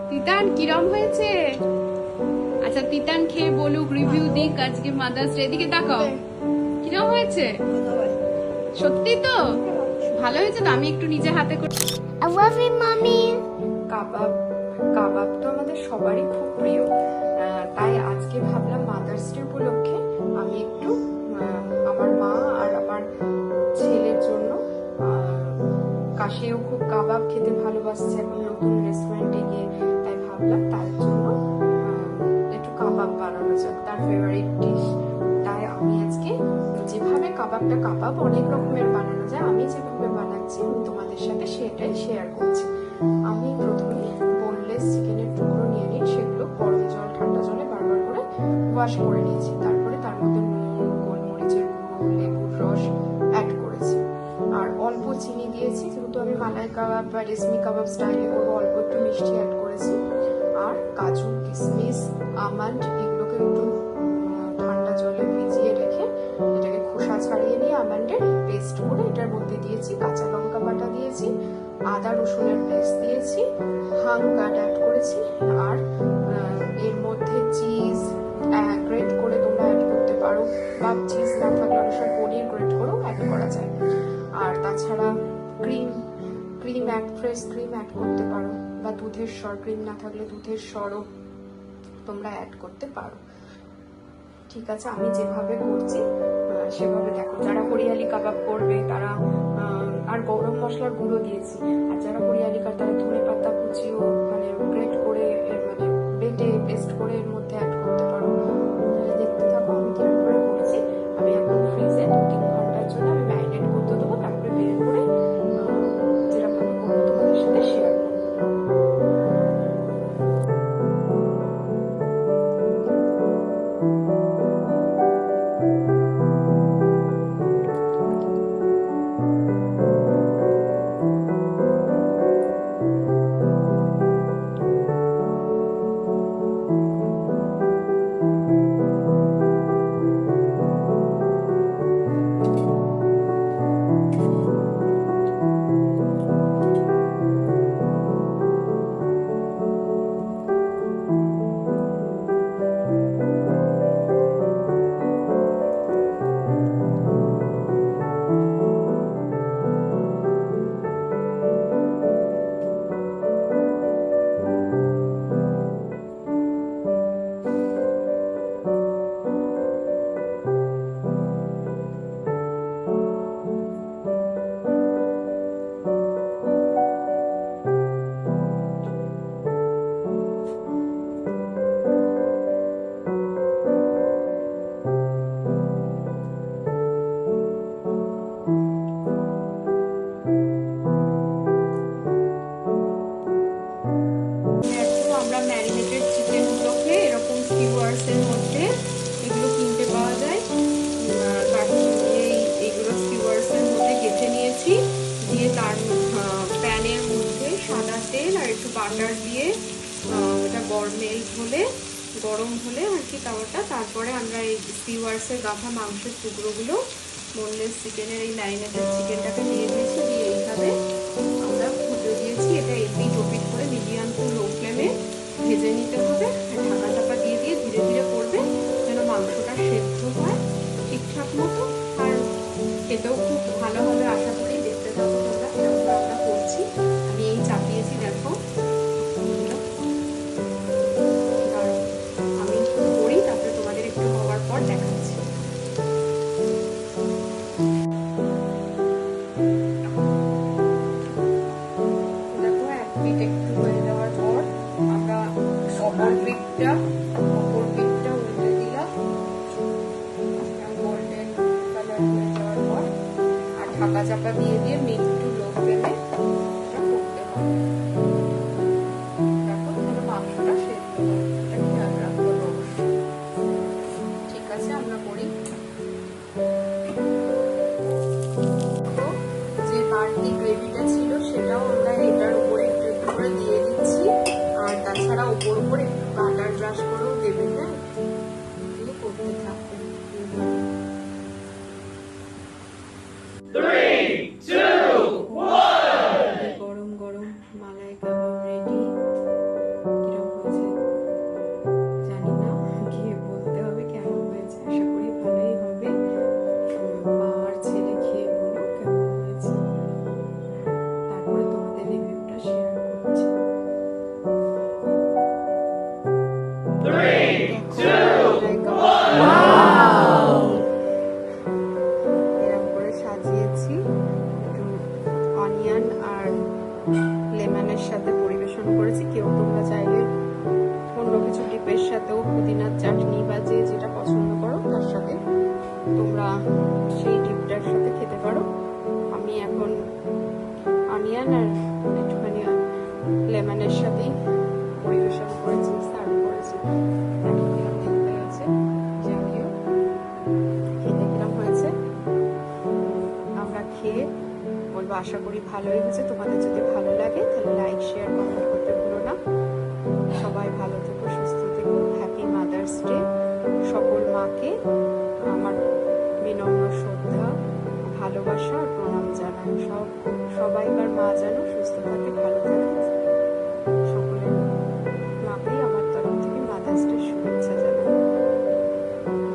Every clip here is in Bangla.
তিতান কিরম হয়েছে? আচ্ছা তিতান খেয়ে বলুক, রিভিউ দিক আজকে মাদার্স ডে। এদিকে তাকাও, কিরম হয়েছে? সত্যি তো ভালো হয়েছে তো? আমি একটু নিজে হাতে করে I love you, mommy. কাবাব কাবাব তো আমাদের সবারই খুব প্রিয়। তাই আজকে ভাবলাম মাদার্স ডে উপলক্ষে আমি একটু আমার মা আর আমার ছেলের জন্য, কাশেও খুব কাবাব খেতে ভালোবাসছে এখন নতুন রেস্টুরেন্টে গিয়ে, তাই ভাবলাম তার জন্য একটু কাবাব বানানো যাক, তার ফেভারিট ডিশ। তাই আমি আজকে যেভাবে কাবাব অনেক রকমের বানানো যায়, আমি যেভাবে বানাচ্ছি আমি তোমাদের সাথে সেটাই শেয়ার করছি। আমি প্রথমে বোনলেস চিকেনের টুকরো নিয়ে নিই, সেগুলো গরম জল ঠান্ডা জলে বারবার করে ওয়াশ করে নিয়েছি। তারপরে তার মধ্যে নুন, গোলমরিচের গুঁড়ো, লেবুর রস অ্যাড করেছি আর অল্প চিনি দিয়েছি, যেহেতু আমি মালাই কাবাব বা রেশমি কাবাব স্টাইলে করবো, অল্প একটু মিষ্টি অ্যাড করেছি। আর কাজু, কিশমিশ, আমন্ড এগুলোকে একটু ঠান্ডা জলে ভিজিয়ে রেখে এটাকে খোসা ছাড়িয়ে নিয়ে আমন্ডের পেস্ট করে এটার মধ্যে দিয়েছি। কাঁচা লঙ্কা বাটা দিয়েছি, আদা রসুনের পেস্ট দিয়েছি, হাং গার্ড অ্যাড করেছি। আর এর মধ্যে চিজ গ্রেট করে তোমরা অ্যাড করতে পারো, বা চিজ না থাকলে অনেক সময় পনির গ্রেট করেও অ্যাড করা যায়। আর তাছাড়া ক্রিম ফ্রেশ ক্রিম অ্যাড করতে পারো, বা দুধের স্বর, ক্রিম না থাকলে দুধের স্বরও তোমরা অ্যাড করতে পারো। ঠিক আছে, আমি যেভাবে করছি সেভাবে দেখো। যারা হরিয়ালি কাবাব করবে তারা আর গরম মশলার গুঁড়ো দিয়েছি, আর যারা হরিয়ালি কাবাব তারা ধনে পাতা কুচিও মানে গ্রেট করে মানে বেটে পেস্ট করে এর মধ্যে অ্যাড করতে পারো। তাহলে দেখতে থাকো আমি কিরকম করে করছি। আমি এখন ফ্রিজে 2-3 ঘন্টার জন্য আমি ম্যারিনেট করতে দেবো, তারপরে বের করে যেরকম করবো তোমাদের সাথে শেয়ার করবো। আমরা ম্যারিনেটেড চিকেনগুলোকে এরকম স্কিওয়ার্সের মধ্যে এগুলো কিনতে পাওয়া যায়, কার্টুন দিয়ে এইগুলো স্কিওয়ার্সের মধ্যে কেটে নিয়েছি। দিয়ে তার প্যানের মধ্যে সাদা তেল আর একটু বাটার দিয়ে ওটা গরম হলে আর কি তাওয়াটা, তারপরে আমরা এই স্কিওয়ার্সের গাঁথা মাংসের টুকরোগুলো বোনলেস চিকেনের এই ম্যারিনেটেড চিকেনটাকে দিয়ে দিয়েছি। দিয়ে এইভাবে আমরা ফুটে দিয়েছি। এটা এপিট ওপিট করে মিডিয়াম টু লো ফ্লেমে ভেজে নিতে হবে। ঢাকা চাপা দিয়ে দিয়ে ধীরে ধীরে করবে যেন মাংসটা সেদ্ধ হয় ঠিকঠাক মতো, আর খেতেও খুব ভালো হবে আশা করি। দেখতে থাকো তোমরা এরকম আমরা করছি। আমি এই চাপিয়েছি দেখো, আমি করি তারপরে তোমাদের একটু হওয়ার পর দেখাচ্ছি। দেখো এক পিঠ একটু হয়ে যাওয়ার পর আমরা অপর পিঠটা উল্টে দিলাম, গোল্ডেন কালার হয়ে যাওয়ার পর আর ঢাকা চাপা দিয়ে দিয়ে মিড টু লো ফ্লেমে এটা করতে হবে। দেখো তাহলে মাংসটা সেদ্ধ হয়, এটা খেয়াল রাখতে হবে অবশ্যই। ঠিক আছে, আমরা করি। তো যে বাড়তি গ্রেভিটা ছিল সেটাও আমরা এটার উপরে একটু একটু করে দিয়ে দিচ্ছি, আর তাছাড়া উপর উপরে একটু বাটার ব্রাশ করেও দেবেন, না দিয়ে করতে থাকবেন। 3, 2, 1 করেছি। কেউ তোমরা চাইলে অন্য কিছু ডিপের সাথেও পুদিনার চাটনি বা যে যেটা পছন্দ করো তার সাথে তোমরা সেই ডিপটার সাথে খেতে পারো। আমি এখন অনিয়ন আর একটুখানি লেমনের সাথেই পরিবেশন করেছি, সার্ভ করেছি। এখন কিরম দেখতে হয়েছে জানিও, খেতে কিরম হয়েছে। আমরা খেয়ে বলবো আশা করি ভালোই হয়েছে। তোমাদের যদি ভালো লাগে তাহলে লাইক, শেয়ার, কমেন্ট করতে ভুলো না। সবাই ভালো থেকো, সুস্থ থেকো। Happy mother's day. সকল মাকে আমার বিনম্র শ্রদ্ধা, ভালোবাসা আর প্রণাম জানাই। সবাইকার মা যেন সুস্থ থাকে, ভালো থাকে। সকলের মাকেই আমার তরফ থেকে মাদার্স ডে শুভেচ্ছা জানাই।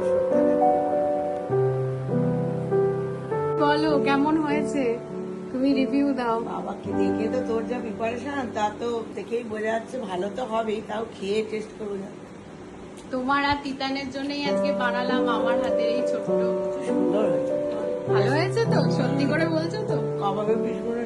শ্রদ্ধা জ্ঞাপন করি। বলো কেমন হয়েছে, তুমি রিভিউ দাও। বাবাকে দেখে তো তোর যা প্রিপারেশন তা তো দেখেই বোঝা যাচ্ছে ভালো তো হবেই, তাও খেয়ে টেস্ট করবো না। তোমার আর তিতানের জন্যই আজকে বানালাম আমার হাতের এই ছোট্ট। সুন্দর হয়েছে। ভালো হয়েছে তো? সত্যি করে বলছো তো? কাবাবের পিসগুলো